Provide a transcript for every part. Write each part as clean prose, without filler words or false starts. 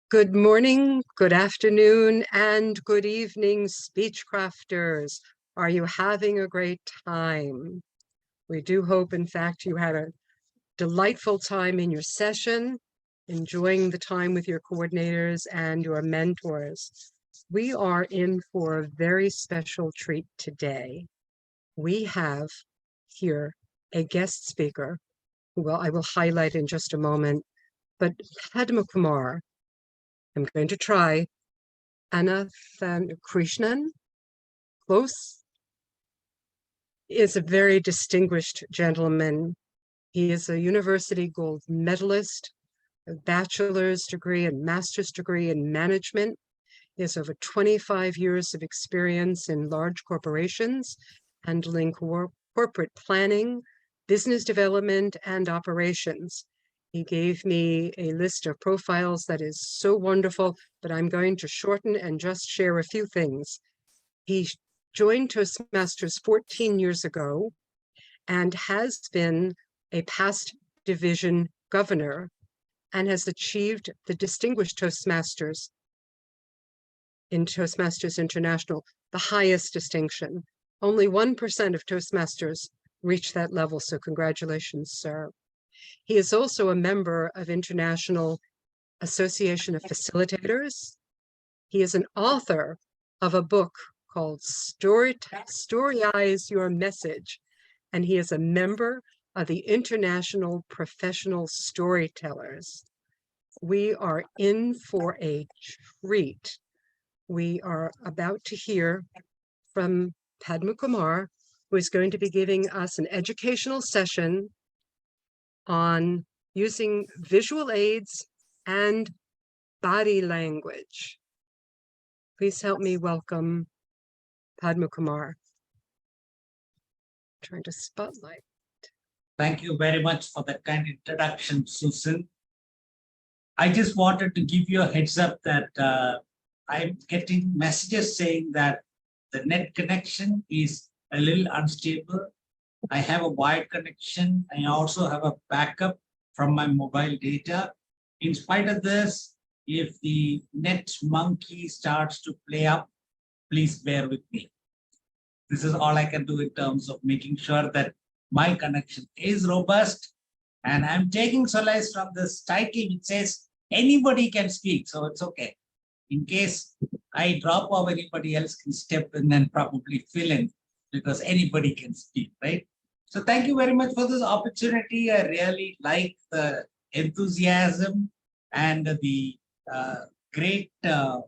Good morning, good afternoon, and good evening, Speechcrafters. Are you having a great time? We do hope, in fact, you had a delightful time in your session, enjoying the time with your coordinators and your mentors. We are in for a very special treat today. We have here a guest speaker, who I will highlight in just a moment, but Padmakumar. I'm going to try Anathan Krishnan, close, is a very distinguished gentleman. He is a university gold medalist, a bachelor's degree and master's degree in management. He has over 25 years of experience in large corporations, handling corporate planning, business development, and operations. He gave me a list of profiles that is so wonderful, but I'm going to shorten and just share a few things. He joined Toastmasters 14 years ago and has been a past division governor and has achieved the Distinguished Toastmasters in Toastmasters International, the highest distinction. Only 1% of Toastmasters reach that level, so congratulations, sir. He is also a member of International Association of Facilitators. He is an author of a book called Storyize Your Message, and he is a member of the International Professional Storytellers. We are in for a treat. We are about to hear from Padmakumar, who is going to be giving us an educational session on using visual aids and body language. Please help me welcome Padmakumar. Trying to spotlight. Thank you very much for that kind introduction, Susan. I just wanted to give you a heads up that I'm getting messages saying that the net connection is a little unstable. I have a wired connection. I also have a backup from my mobile data. In spite of this, if the net monkey starts to play up, please bear with me. This is all I can do in terms of making sure that my connection is robust. And I'm taking solace from this title which says anybody can speak, so it's okay. In case I drop off, anybody else can step in and probably fill in, because anybody can speak, right? So thank you very much for this opportunity. I really like the enthusiasm and the great, the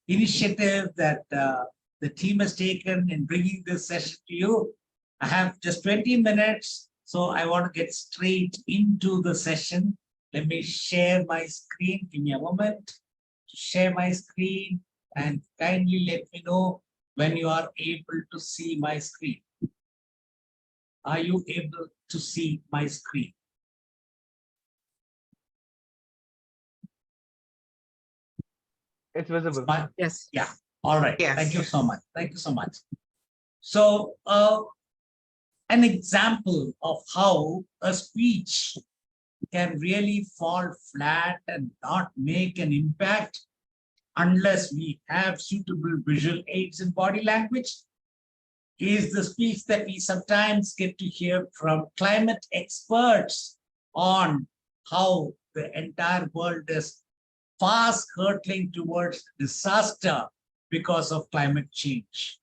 initiative that the team has taken in bringing this session to you. I have just 20 minutes, so I want to get straight into the session. Let me share my screen. Give me a moment to share my screen, and kindly let me know when you are able to see my screen. Are you able to see my screen? It's visible. Yes. Yeah. All right. Yes. Thank you so much. Thank you so much. So an example of how a speech can really fall flat and not make an impact unless we have suitable visual aids in body language is the speech that we sometimes get to hear from climate experts on how the entire world is fast hurtling towards disaster because of climate change.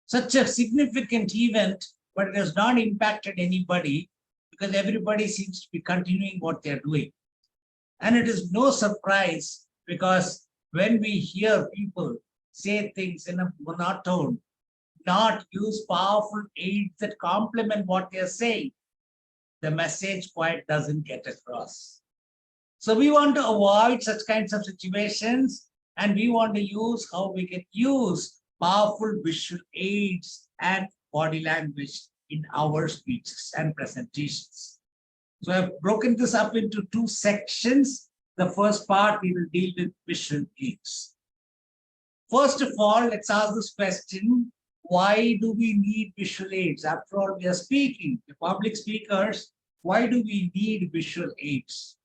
Such a significant event, but it has not impacted anybody because everybody seems to be continuing what they're doing. And it is no surprise, because when we hear people say things in a monotone, not use powerful aids that complement what they're saying, the message quite doesn't get across. So we want to avoid such kinds of situations, and we want to use how we can use powerful visual aids and body language in our speeches and presentations. So I've broken this up into two sections. The first part, we will deal with visual aids. First of all, let's ask this question: why do we need visual aids? After all, we are speaking, the public speakers. Why do we need visual aids?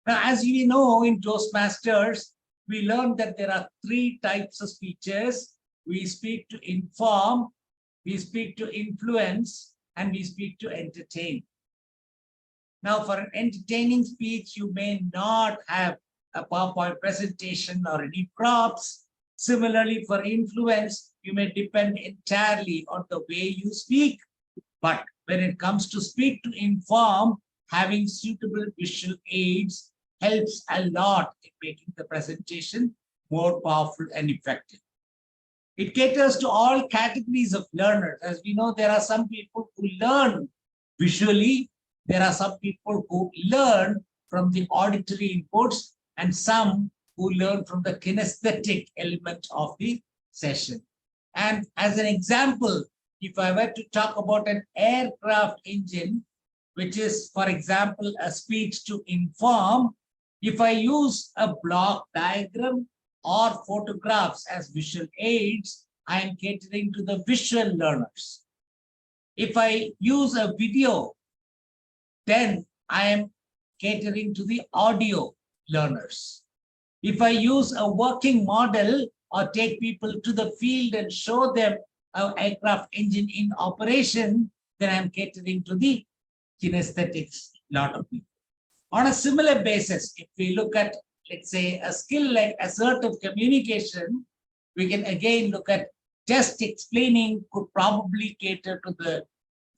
Now, as we know in Toastmasters, we learned that there are 3 types of speeches. We speak to inform, we speak to influence, and we speak to entertain. Now, for an entertaining speech, you may not have a PowerPoint presentation or any props. Similarly, for influence, you may depend entirely on the way you speak. But when it comes to speak to inform, having suitable visual aids helps a lot in making the presentation more powerful and effective. It caters to all categories of learners. As we know, there are some people who learn visually. There are some people who learn from the auditory inputs, and some who learn from the kinesthetic element of the session. And as an example, if I were to talk about an aircraft engine, which is, for example, a speech to inform, if I use a block diagram or photographs as visual aids, I am catering to the visual learners. If I use a video, then I am catering to the audio learners. If I use a working model or take people to the field and show them an aircraft engine in operation, then I'm catering to the kinesthetics, lot of people. On a similar basis, if we look at, let's say, a skill like assertive communication, we can again look at just explaining could probably cater to the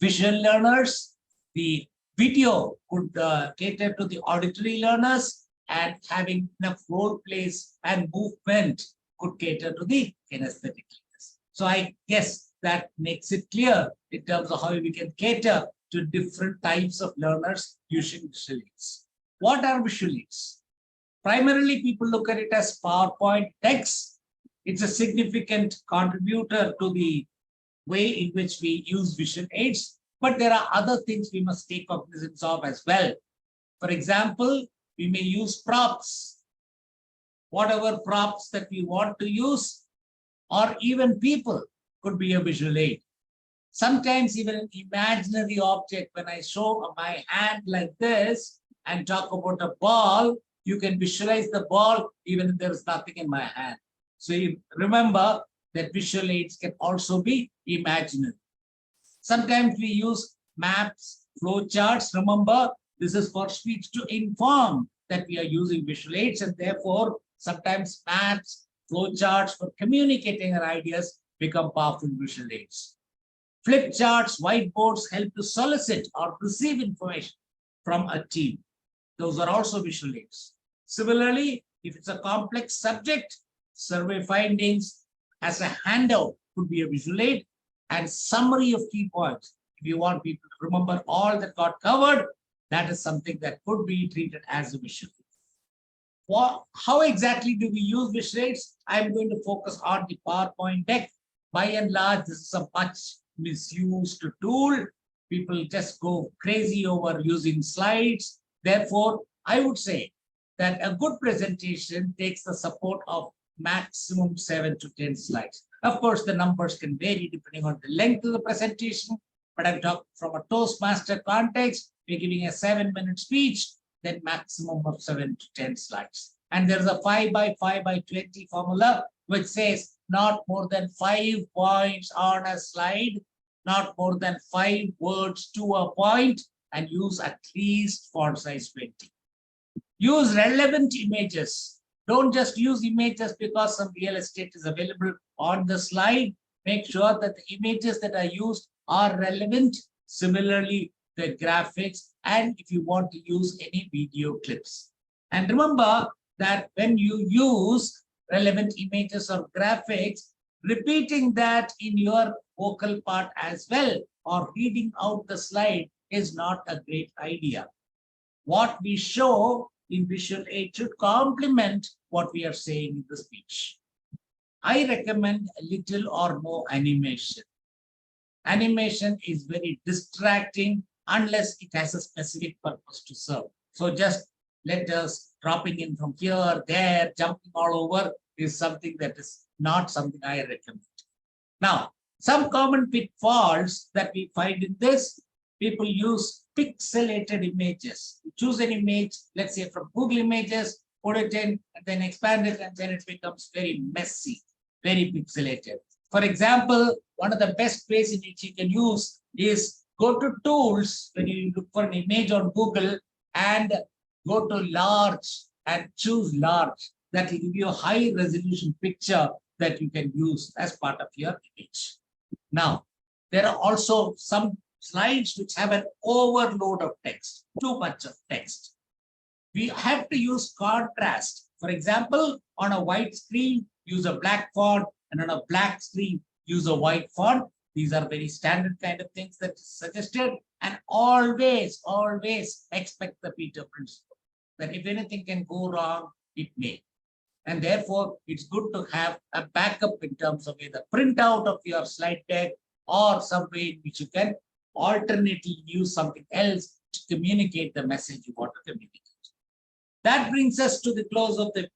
visual learners. The video could cater to the auditory learners, and having enough role plays and movement could cater to the kinesthetic learners. So I guess that makes it clear in terms of how we can cater to different types of learners using visual aids. What are visual aids? Primarily, people look at it as PowerPoint text. It's a significant contributor to the way in which we use visual aids, but there are other things we must take cognizance of as well. For example, we may use props, whatever props that we want to use, or even people could be a visual aid. Sometimes even an imaginary object, when I show my hand like this and talk about a ball, you can visualize the ball even if there is nothing in my hand. So you remember that visual aids can also be imaginary. Sometimes we use maps, flow charts. Remember, this is for speech to inform that we are using visual aids, and therefore sometimes maps, flow charts for communicating our ideas become powerful visual aids. Flip charts, whiteboards help to solicit or receive information from a team. Those are also visual aids. Similarly, if it's a complex subject, survey findings as a handout could be a visual aid, and summary of key points. If you want people to remember all that got covered, that is something that could be treated as a visual aid. How exactly do we use visual aids? I'm going to focus on the PowerPoint deck. By and large, this is a much misused tool. People just go crazy over using slides. Therefore, I would say that a good presentation takes the support of maximum 7 to 10 slides. Of course, the numbers can vary depending on the length of the presentation, but I'm talking from a Toastmaster context. We're giving a 7-minute speech, then maximum of 7 to 10 slides. And there's a 5 by 5 by 20 formula, which says not more than 5 points on a slide, not more than 5 words to a point, and use at least font size 20. Use relevant images. Don't just use images because some real estate is available on the slide. Make sure that the images that are used are relevant. Similarly, the graphics, and if you want to use any video clips. And remember that when you use relevant images or graphics, repeating that in your vocal part as well, or reading out the slide is not a great idea. What we show in visual aid should complement what we are saying in the speech. I recommend a little or no animation. Animation is very distracting unless it has a specific purpose to serve. So just let us dropping in from here, there, jumping all over is something that is not something I recommend. Now, some common pitfalls that we find in this, people use pixelated images. choose an image, let's say from Google Images, put it in, and then expand it, and then it becomes very messy, very pixelated. For example, one of the best ways in which you can use is go to tools when you look for an image on Google and go to large and choose large. That will give you a high resolution picture that you can use as part of your image. Now, there are also some slides which have an overload of text, too much of text. We have to use contrast. For example, on a white screen, use a black font, and on a black screen, use a white font. These are very standard kind of things that is suggested, and always expect the Peter principle, that if anything can go wrong, it may. And therefore, it's good to have a backup in terms of either printout of your slide deck or some way in which you can alternately use something else to communicate the message you want to communicate. That brings us to the close of the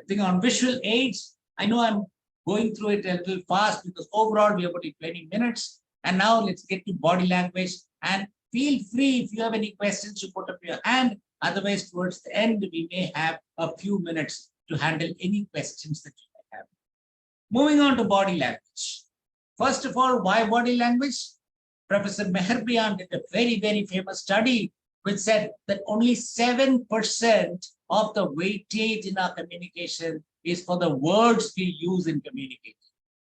thing on visual aids. I know I'm going through it a little fast because overall we have only 20 minutes. And now let's get to body language, and feel free if you have any questions to put up your hand. Otherwise, towards the end, we may have a few minutes to handle any questions that you may have. Moving on to body language. First of all, why body language? Professor Meherbian did a very, very famous study which said that only 7% of the weightage in our communication is for the words we use in communicating.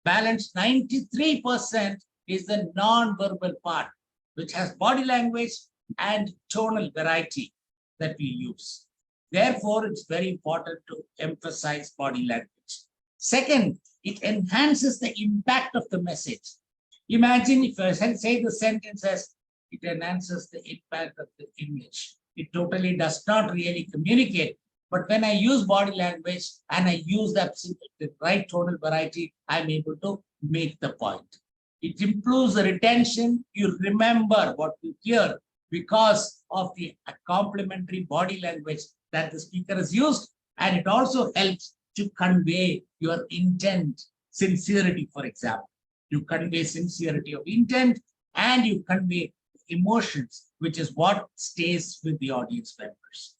Balance 93% is the non-verbal part, which has body language and tonal variety that we use. Therefore, it's very important to emphasize body language. Second, it enhances the impact of the message. Imagine if I say the sentence as, it enhances the impact of the image. It totally does not really communicate. But when I use body language and I use the right tonal variety, I'm able to make the point. It improves the retention. You remember what you hear because of the complementary body language that the speaker has used. And it also helps to convey your intent, sincerity, for example. You convey sincerity of intent and you convey emotions, which is what stays with the audience members.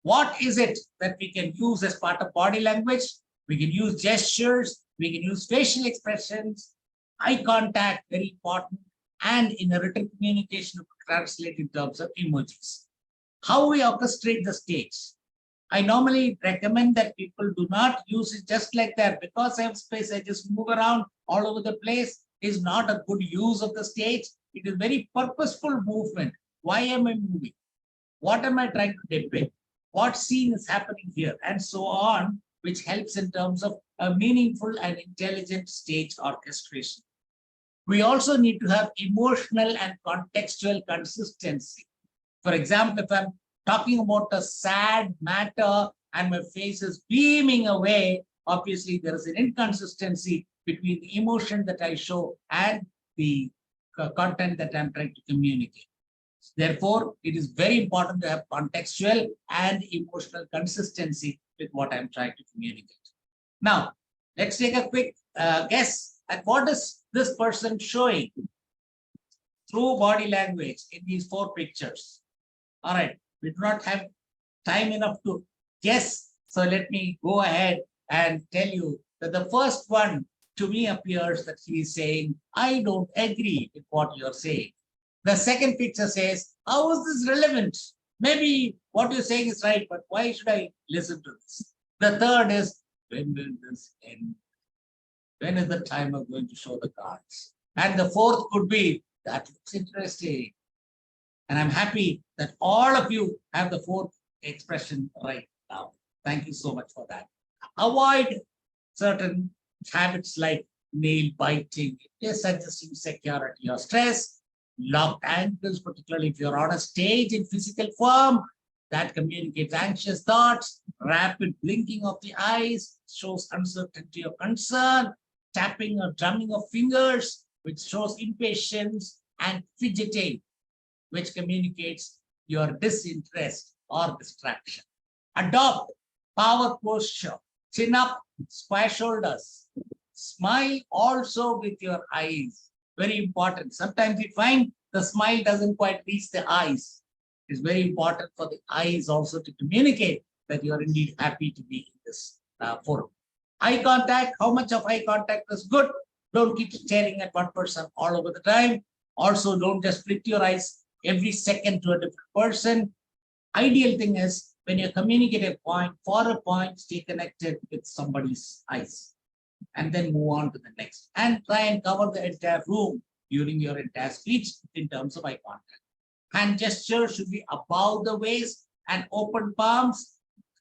What is it that we can use as part of body language? We can use gestures, we can use facial expressions, eye contact, very important, and in a written communication, translate in terms of emojis. How we orchestrate the stage? I normally recommend that people do not use it just like that. Because I have space, I just move around all over the place. Is not a good use of the stage. It is very purposeful movement. Why am I moving? What am I trying to depict? What scene is happening here? And so on, which helps in terms of a meaningful and intelligent stage orchestration. We also need to have emotional and contextual consistency. For example, if I'm talking about a sad matter and my face is beaming away, obviously there is an inconsistency between the emotion that I show and the content that I'm trying to communicate. Therefore, it is very important to have contextual and emotional consistency with what I'm trying to communicate. Now, let's take a quick guess at what is this person showing through body language in these 4 pictures. All right, we do not have time enough to guess. So let me go ahead and tell you that the first one to me appears that he is saying, I don't agree with what you're saying. The second picture says, how is this relevant? Maybe what you're saying is right, but why should I listen to this? The third is, when will this end? When is the timer going to show the cards? And the fourth could be, that looks interesting. And I'm happy that all of you have the fourth expression right now. Thank you so much for that. Avoid certain habits like nail biting, suggesting security or stress, locked ankles, particularly if you're on a stage in physical form, that communicates anxious thoughts, rapid blinking of the eyes, shows uncertainty or concern, tapping or drumming of fingers, which shows impatience, and fidgeting, which communicates your disinterest or distraction. Adopt power posture, chin up, square shoulders. Smile also with your eyes. Very important. Sometimes we find the smile doesn't quite reach the eyes. It's very important for the eyes also to communicate that you are indeed happy to be in this forum. Eye contact, how much of eye contact is good? Don't keep staring at one person all over the time. Also, don't just flick your eyes every second to a different person. Ideal thing is when you communicate a point, for a point, stay connected with somebody's eyes and then move on to the next. And try and cover the entire room during your entire speech in terms of eye contact. Hand gesture should be above the waist and open palms.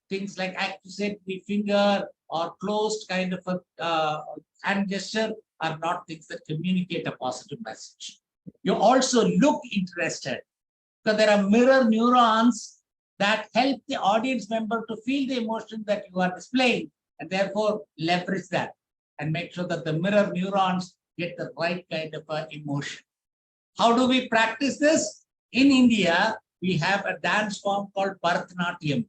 Things like accusatory finger or closed kind of a hand gesture are not things that communicate a positive message. You also look interested because there are mirror neurons that help the audience member to feel the emotion that you are displaying, and therefore leverage that and make sure that the mirror neurons get the right kind of emotion. How do we practice this? In India, we have a dance form called Bharatanatyam.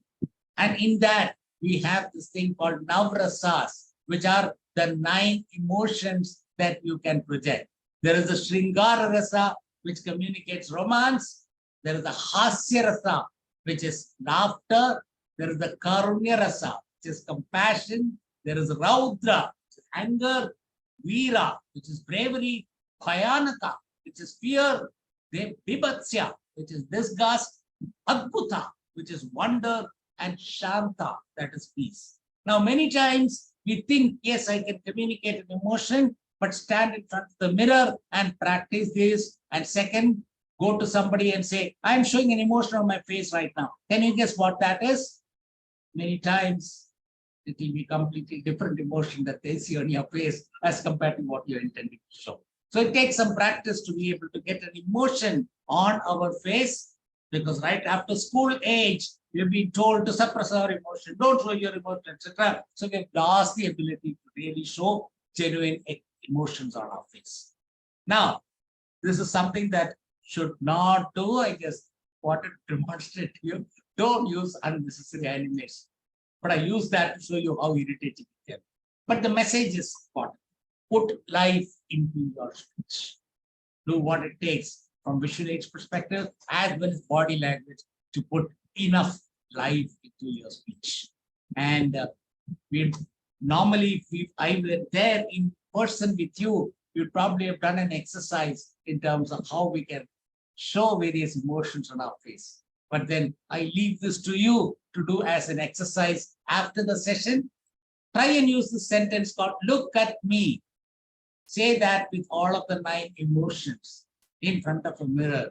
And in that, we have this thing called Navrasas, which are the 9 emotions that you can project. There is the Shringara Rasa, which communicates romance. There is the Hasya Rasa, which is laughter. There is the Karunya Rasa, which is compassion. There is Raudra, which is anger. Veera, which is bravery. Bhayanaka, which is fear. Vibhatsya, which is disgust. Adbhuta, which is wonder. And Shanta, that is peace. Now, many times we think, yes, I can communicate an emotion, but stand in front of the mirror and practice this. And second, go to somebody and say, I'm showing an emotion on my face right now. Can you guess what that is? Many times it will be completely different emotion that they see on your face as compared to what you're intending to show. So it takes some practice to be able to get an emotion on our face, because right after school age, we've been told to suppress our emotion, don't show your emotion, etc. So we've lost the ability to really show genuine emotions on our face. Now, this is something that should not do. I just wanted to demonstrate to you. Don't use unnecessary animation. But I use that to show you how irritating it can. But the message is important. Put life into your speech. Do what it takes from visual aids perspective as well as body language to put enough life into your speech. And we normally, if I were there in person with you, we'd probably have done an exercise in terms of how we can show various emotions on our face. But then I leave this to you to do as an exercise after the session. Try and use the sentence called, look at me. Say that with all of the 9 emotions in front of a mirror,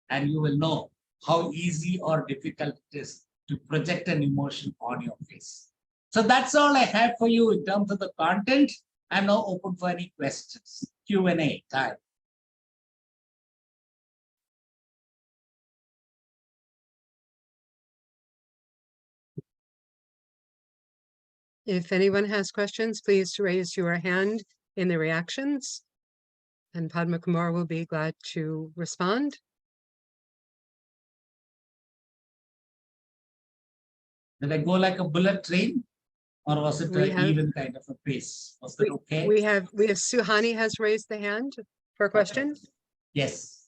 and you will know how easy or difficult it is to project an emotion on your face. So that's all I have for you in terms of the content. I'm now open for any questions. Q&A time. If anyone has questions, please raise your hand in the reactions, and Padmakumar will be glad to respond. Did I go like a bullet train, or was it an even kind of a pace? Was that okay? We have Suhani has raised the hand for a question. Yes.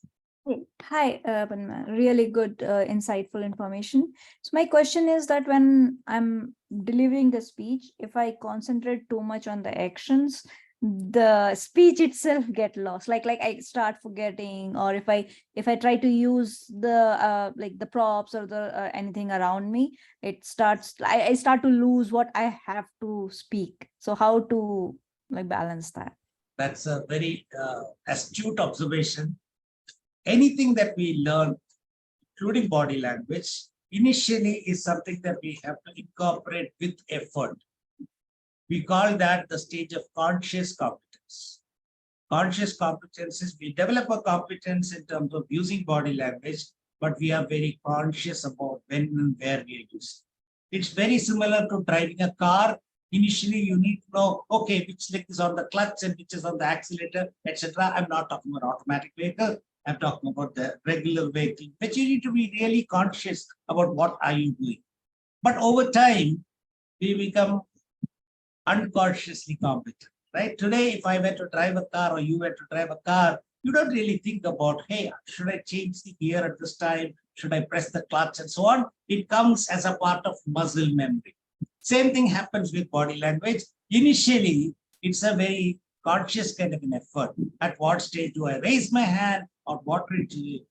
Hi, Padma. Really good, insightful information. So my question is that when I'm delivering the speech, if I concentrate too much on the actions, the speech itself get lost. Like I start forgetting, or if I try to use the like the props or the anything around me, it starts. I start to lose what I have to speak. So how to like balance that? That's a very astute observation. Anything that we learn, including body language, initially is something that we have to incorporate with effort. We call that the stage of conscious competence. Conscious competence is we develop a competence in terms of using body language, but we are very conscious about when and where we are using. It's very similar to driving a car. Initially, you need to know, okay, which leg is on the clutch and which is on the accelerator, etc. I'm not talking about automatic vehicle. I'm talking about the regular vehicle, but you need to be really conscious about what are you doing. But over time, we become unconsciously competent, right? Today, if I were to drive a car or you were to drive a car, you don't really think about, hey, should I change the gear at this time? should I press the clutch and so on. It comes as a part of muscle memory. Same thing happens with body language. Initially, it's a very conscious kind of an effort. At what stage do I raise my hand, or what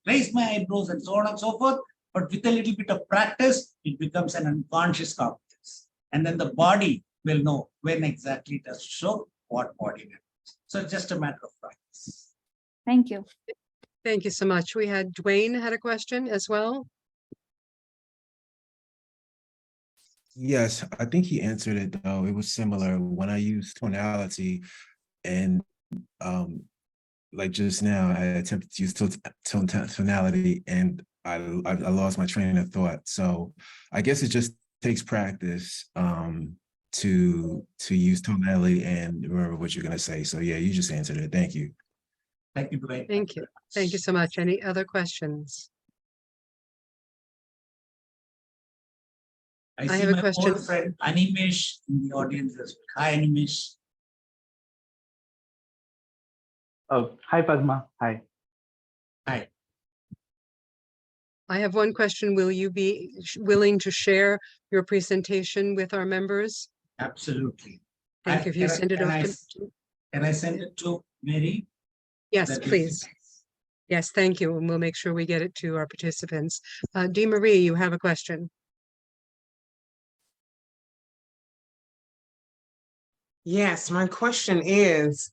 raise my eyebrows, and so on and so forth. But with a little bit of practice, it becomes an unconscious competence. And then the body will know when exactly it has to show what body language. So it's just a matter of practice. Thank you. Thank you so much. We had Dwayne had a question as well. Yes, I think he answered it though. It was similar when I used tonality, and like just now I attempted to use tonality, and I lost my train of thought. So I guess it just takes practice to use tonality and remember what you're gonna say. So yeah, you just answered it. Thank you. Thank you, Dwayne. Thank you. Thank you so much. Any other questions? I see have a my question. old friend Animesh in the audience as well. Hi, Animesh. Oh, hi, Padma. Hi. Hi. I have one question. Will you be willing to share your presentation with our members? Absolutely. Thank you. If you send it over. Can I send it to Mary? Yes, That is- please. Yes, thank you. And we'll make sure we get it to our participants. Dee Marie, you have a question. Yes, my question is,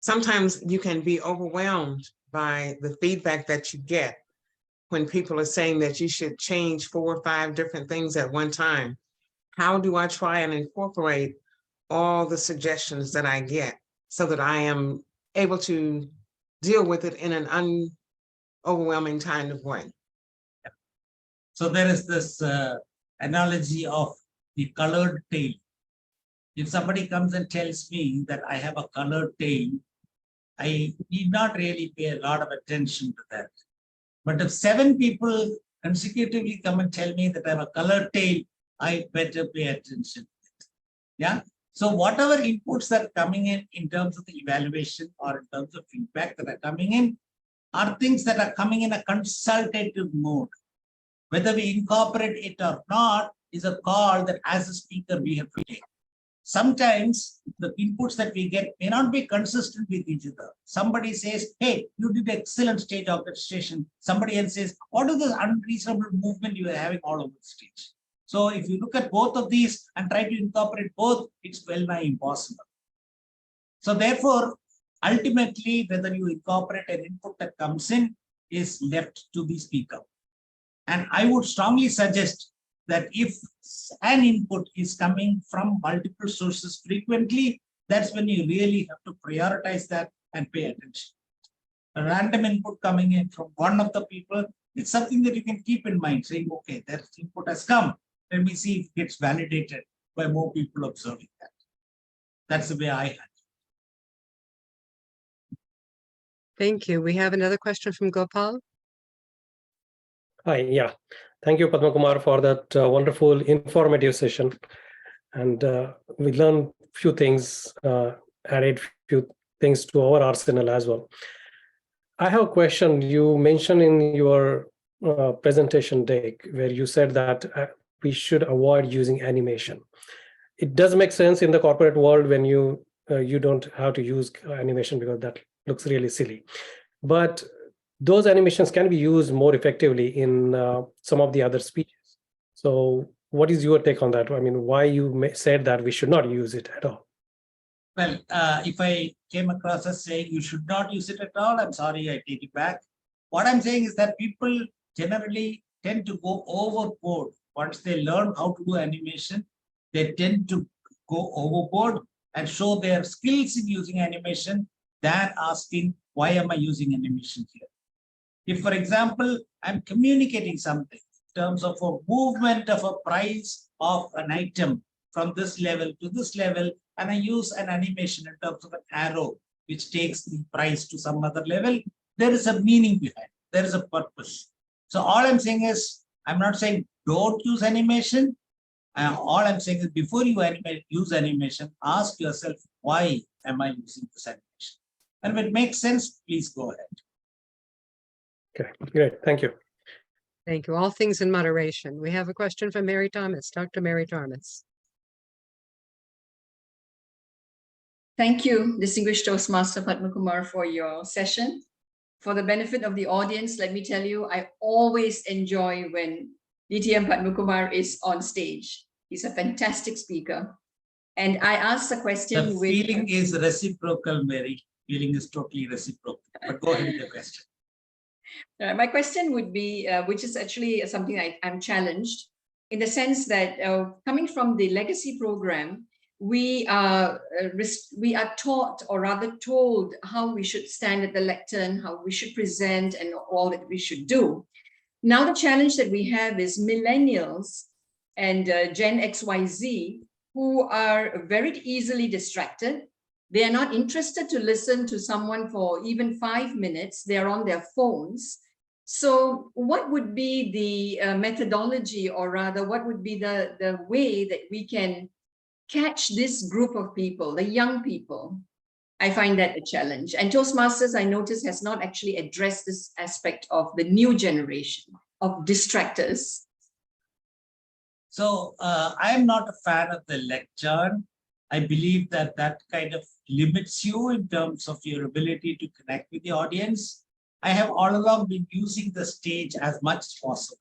sometimes you can be overwhelmed by the feedback that you get when people are saying that you should change 4 or 5 different things at one time. How do I try and incorporate all the suggestions that I get so that I am able to deal with it in an overwhelming kind of way? So there is this analogy of the colored tail. If somebody comes and tells me that I have a colored tail, I need not really pay a lot of attention to that. But if 7 people consecutively come and tell me that I have a colored tail, I better pay attention to it. Yeah. So whatever inputs that are coming in terms of the evaluation or in terms of feedback that are coming in, are things that are coming in a consultative mode. Whether we incorporate it or not is a call that as a speaker we have to take. Sometimes the inputs that we get may not be consistent with each other. Somebody says, hey, you did excellent stage orchestration. Somebody else says, what is the unreasonable movement you are having all over the stage? So if you look at both of these and try to incorporate both, it's well nigh impossible. So therefore, ultimately, whether you incorporate an input that comes in is left to the speaker. And I would strongly suggest that if an input is coming from multiple sources frequently, that's when you really have to prioritize that and pay attention. A random input coming in from one of the people, it's something that you can keep in mind, saying, okay, that input has come. Let me see if it gets validated by more people observing that. That's the way I handle it. Thank you. We have another question from Gopal. Hi, yeah. Thank you, Padmakumar, for that wonderful, informative session. And we learned a few things, added a few things to our arsenal as well. I have a question. You mentioned in your presentation deck where you said that we should avoid using animation. It does make sense in the corporate world when you don't have to use animation because that looks really silly. But those animations can be used more effectively in some of the other speeches. So what is your take on that? I mean, why you said that we should not use it at all? Well, if I came across as saying you should not use it at all, I'm sorry, I take it back. What I'm saying is that people generally tend to go overboard. Once they learn how to do animation, they tend to go overboard and show their skills in using animation than asking, why am I using animation here? If, for example, I'm communicating something in terms of a movement of a price of an item from this level to this level, and I use an animation in terms of an arrow, which takes the price to some other level, there is a meaning behind it. There is a purpose. So all I'm saying is, I'm not saying don't use animation. All I'm saying is before you use animation, ask yourself, why am I using this animation? And if it makes sense, please go ahead. Okay, great. Thank you. Thank you. All things in moderation. We have a question from Mary Thomas, Dr. Mary Thomas. Thank you, distinguished Toastmaster Padmakumar, for your session. For the benefit of the audience, let me tell you, I always enjoy when DTM Padmakumar is on stage. He's a fantastic speaker. And I asked the question The feeling is reciprocal, Mary. Feeling is totally reciprocal. But go ahead with the question. My question would be, which is actually something I'm challenged in the sense that coming from the legacy program, we are taught, or rather told, how we should stand at the lectern, how we should present, and all that we should do. Now the challenge that we have is millennials and Gen XYZ, who are very easily distracted. They are not interested to listen to someone for even 5 minutes. They are on their phones. So what would be the methodology, or rather what would be the way that we can catch this group of people, the young people? I find that a challenge. And Toastmasters, I notice, has not actually addressed this aspect of the new generation of distractors. So I am not a fan of the lectern. I believe that that kind of limits you in terms of your ability to connect with the audience. I have all along been using the stage as much as possible.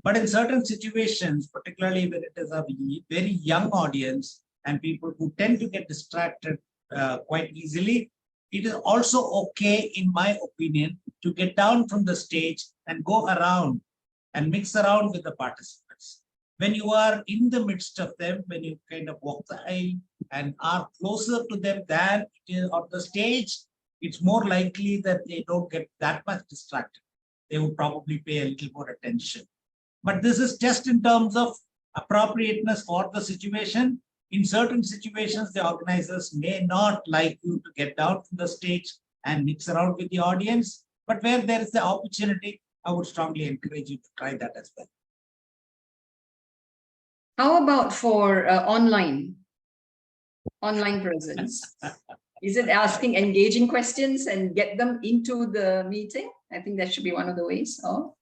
But in certain situations, particularly when it is a very young audience and people who tend to get distracted quite easily, it is also okay, in my opinion, to get down from the stage and go around and mix around with the participants. When you are in the midst of them, when you kind of walk the aisle and are closer to them than it is on the stage, it's more likely that they don't get that much distracted. They would probably pay a little more attention. But this is just in terms of appropriateness for the situation. In certain situations, the organizers may not like you to get down from the stage and mix around with the audience. But where there is the opportunity, I would strongly encourage you to try that as well. How about for online presence? Is it asking engaging questions and get them into the meeting? I think that should be one of the ways. Oh.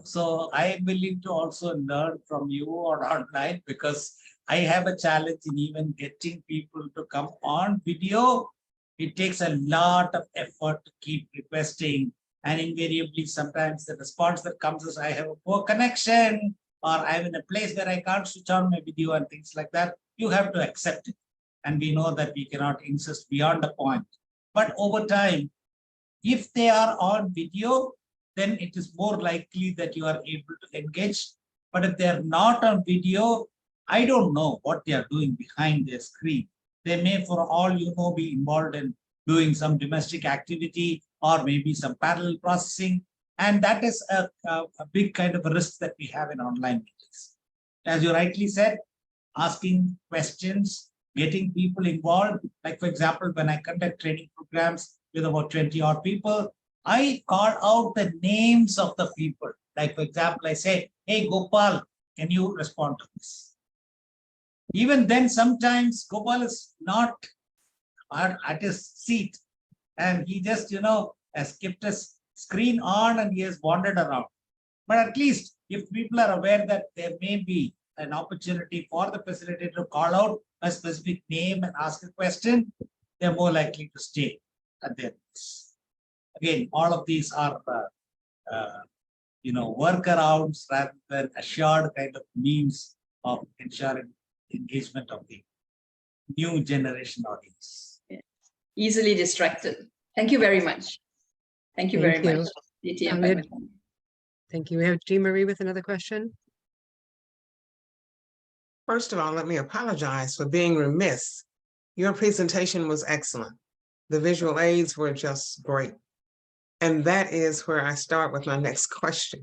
So I am willing to also learn from you or online, because I have a challenge in even getting people to come on video. It takes a lot of effort to keep requesting, and invariably sometimes the response that comes is, I have a poor connection, or I'm in a place where I can't switch on my video and things like that. You have to accept it. And we know that we cannot insist beyond a point. But over time, if they are on video, then it is more likely that you are able to engage. But if they're not on video, I don't know what they are doing behind their screen. They may, for all you know, be involved in doing some domestic activity or maybe some parallel processing. And that is a big kind of a risk that we have in online meetings. As you rightly said, asking questions, getting people involved. Like, for example, when I conduct training programs with about 20 odd people, I call out the names of the people. Like, for example, I say, hey, Gopal, can you respond to this? Even then, sometimes Gopal is not at his seat, and he just, has kept his screen on and he has wandered around. But at least if people are aware that there may be an opportunity for the facilitator to call out a specific name and ask a question, they're more likely to stay at their place. Again, all of these are, workarounds rather than assured kind of means of ensuring engagement of the new generation audience. Easily distracted. Thank you very much. Thank you very much, DTM. Thank you. We have Jean Marie with another question. First of all, let me apologize for being remiss. Your presentation was excellent. The visual aids were just great. And that is where I start with my next question.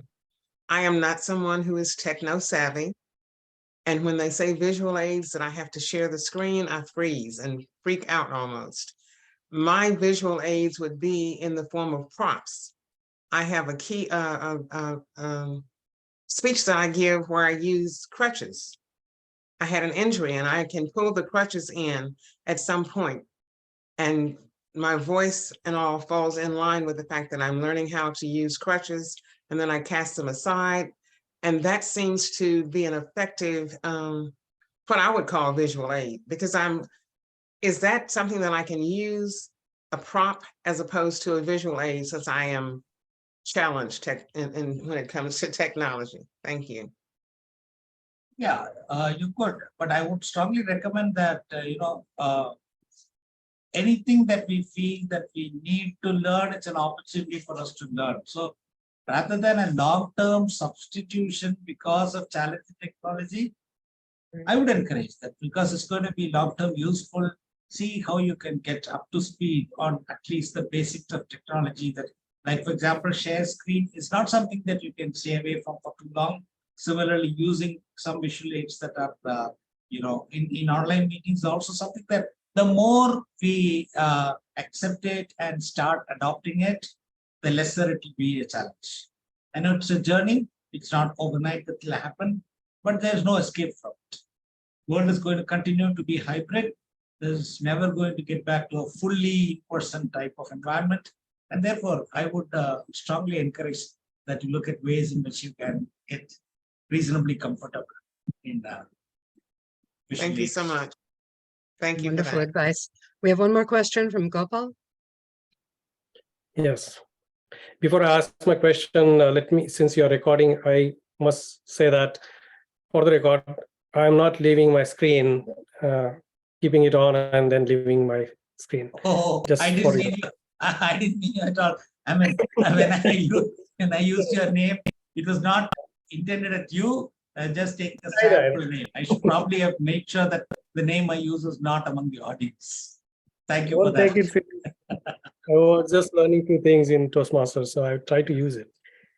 I am not someone who is techno savvy. And when they say visual aids that I have to share the screen, I freeze and freak out almost. My visual aids would be in the form of prompts. I have a key speech that I give where I use crutches. I had an injury and I can pull the crutches in at some point, and my voice and all falls in line with the fact that I'm learning how to use crutches and then I cast them aside. And that seems to be an effective, what I would call visual aid, because is that something that I can use, a prop as opposed to a visual aid, since I am challenged when it comes to technology? Thank you. Yeah, you could, but I would strongly recommend that, anything that we feel that we need to learn, it's an opportunity for us to learn. So rather than a long-term substitution because of challenging technology, I would encourage that, because it's going to be long-term useful. See how you can get up to speed on at least the basics of technology. That, like, for example, share screen is not something that you can stay away from for too long. Similarly, using some visual aids that are, in online meetings, also something that the more we accept it and start adopting it, the lesser it will be a challenge. I know it's a journey. It's not overnight that will happen, but there's no escape from it. World is going to continue to be hybrid. There's never going to get back to a fully in-person type of environment. And therefore, I would strongly encourage that you look at ways in which you can get reasonably comfortable in Thank you so much. Thank you. Wonderful advice. We have one more question from Gopal. Yes. Before I ask my question, let me, since you're recording, I must say that for the record, I'm not leaving my screen, keeping it on and then leaving my screen. Oh, just I didn't mean you. I didn't mean you at all. I mean, when I used your name, it was not intended at you. Just take the sample name. I should probably have made sure that the name I use is not among the audience. Thank you for that. I was just learning few things in Toastmasters, so I try to use it.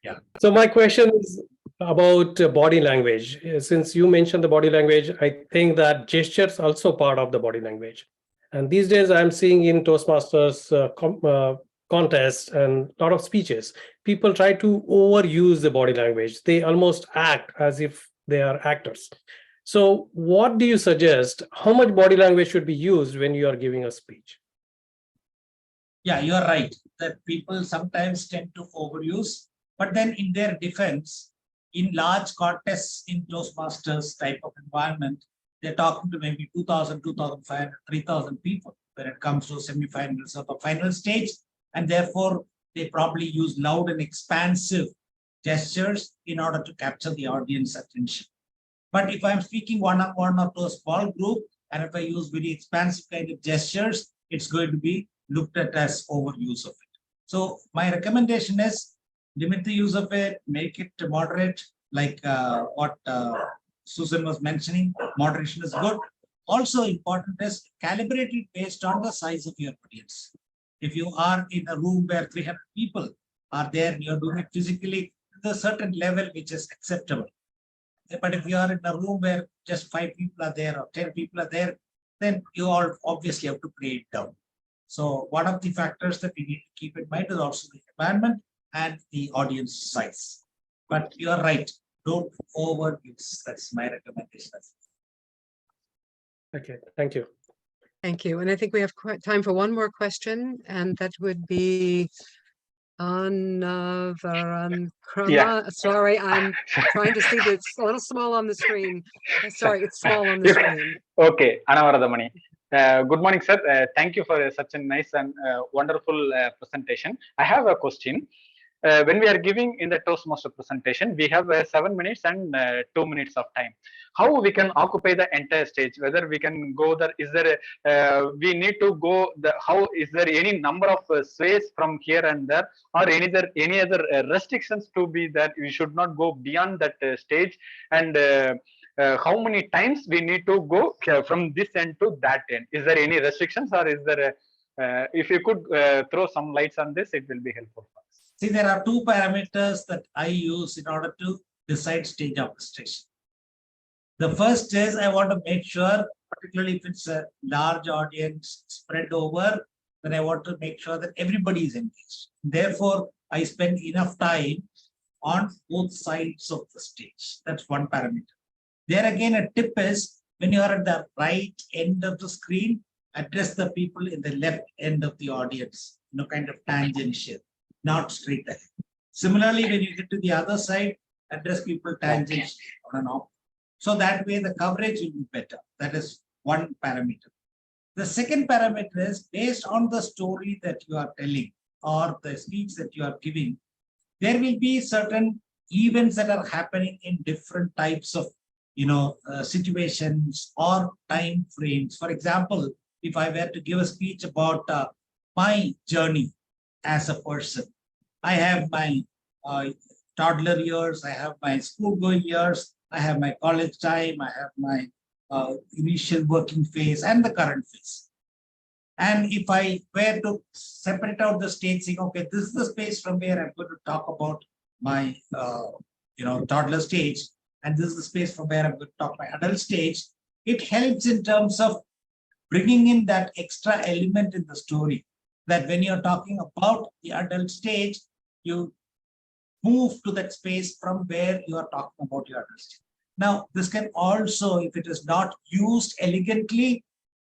Yeah. So my question is about body language. Since you mentioned the body language, I think that gestures also part of the body language. And these days I'm seeing in Toastmasters contests and a lot of speeches, people try to overuse the body language. They almost act as if they are actors. So what do you suggest? How much body language should be used when you are giving a speech? Yeah, you're right that people sometimes tend to overuse, but then in their defense, in large contests in Toastmasters type of environment, they're talking to maybe 2,000, 2,500, 3,000 people when it comes to semifinals or the final stage. And therefore, they probably use loud and expansive gestures in order to capture the audience attention. But if I'm speaking one-on-one or to a small group, and if I use very expansive kind of gestures, it's going to be looked at as overuse of it. So my recommendation is limit the use of it, make it moderate, like what Susan was mentioning. Moderation is good. Also important is calibrate it based on the size of your audience. If you are in a room where 300 people are there and you're doing it physically, there's a certain level which is acceptable. But if you are in a room where just 5 people are there or 10 people are there, then you all obviously have to play it down. So one of the factors that we need to keep in mind is also the environment and the audience size. But you are right, don't overuse. That's my recommendation. Okay, thank you. Thank you. And I think we have time for one more question, and that would be Yeah. Sorry, I'm trying to see that it's a little small on the screen. Sorry, it's small on the screen. Okay, Anavaradamani. Good morning, sir. Thank you for such a nice and wonderful presentation. I have a question. When we are giving in the Toastmaster presentation, we have 7 minutes and 2 minutes of time. How we can occupy the entire stage? Whether we can go there, is there we need to go how is there any number of sways from here and there, or any other restrictions to be that we should not go beyond that stage, and how many times we need to go from this end to that end? Is there any restrictions, or is there if you could throw some lights on this, it will be helpful for us. See, there are 2 parameters that I use in order to decide stage orchestration. The first is I want to make sure, particularly if it's a large audience spread over, then I want to make sure that everybody is engaged. Therefore, I spend enough time on both sides of the stage. That's one parameter. There again, a tip is when you are at the right end of the screen, address the people in the left end of the audience, kind of tangential, not straight ahead. Similarly, when you get to the other side, address people tangents on and off. So that way the coverage will be better. That is one parameter. The second parameter is based on the story that you are telling or the speech that you are giving, there will be certain events that are happening in different types of situations or time frames. For example, if I were to give a speech about my journey as a person, I have my toddler years, I have my school-going years, I have my college time, I have my initial working phase and the current phase. And if I were to separate out the stage, saying, okay, this is the space from where I'm going to talk about my toddler stage, and this is the space from where I'm going to talk my adult stage, it helps in terms of bringing in that extra element in the story, that when you're talking about the adult stage, you move to that space from where you are talking about your adult stage. Now, this can also, if it is not used elegantly,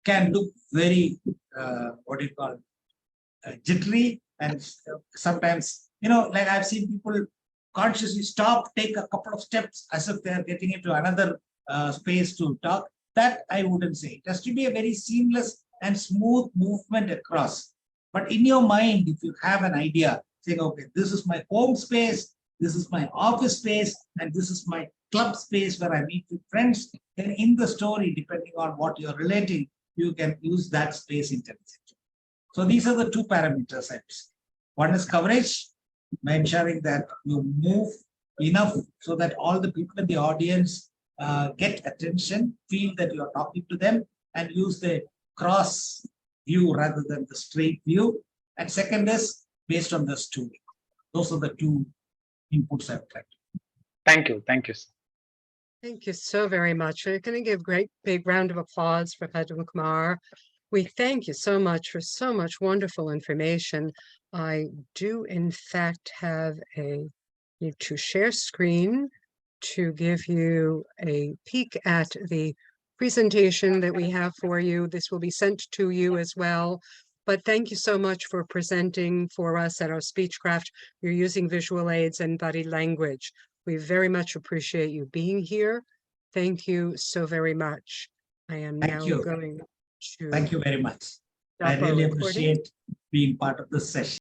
can look very, jittery, and sometimes, like I've seen people consciously stop, take a couple of steps as if they are getting into another space to talk. That I wouldn't say. It has to be a very seamless and smooth movement across. But in your mind, if you have an idea, saying, okay, this is my home space, this is my office space, and this is my club space where I meet with friends, then in the story, depending on what you're relating, you can use that space intelligently. So these are the two parameters. One is coverage, by ensuring that you move enough so that all the people in the audience get attention, feel that you're talking to them, and use the cross view rather than the straight view. And second is based on the story. Those are the two inputs I've tried. Thank you. Thank you. Thank you so very much. We're going to give a great big round of applause for Padmakumar. We thank you so much for so much wonderful information. I do, in fact, have need to share screen to give you a peek at the presentation that we have for you. This will be sent to you as well. But thank you so much for presenting for us at our Speechcraft. You're using visual aids and body language. We very much appreciate you being here. Thank you so very much. I am now going to... Thank you very much. I really appreciate being part of this session.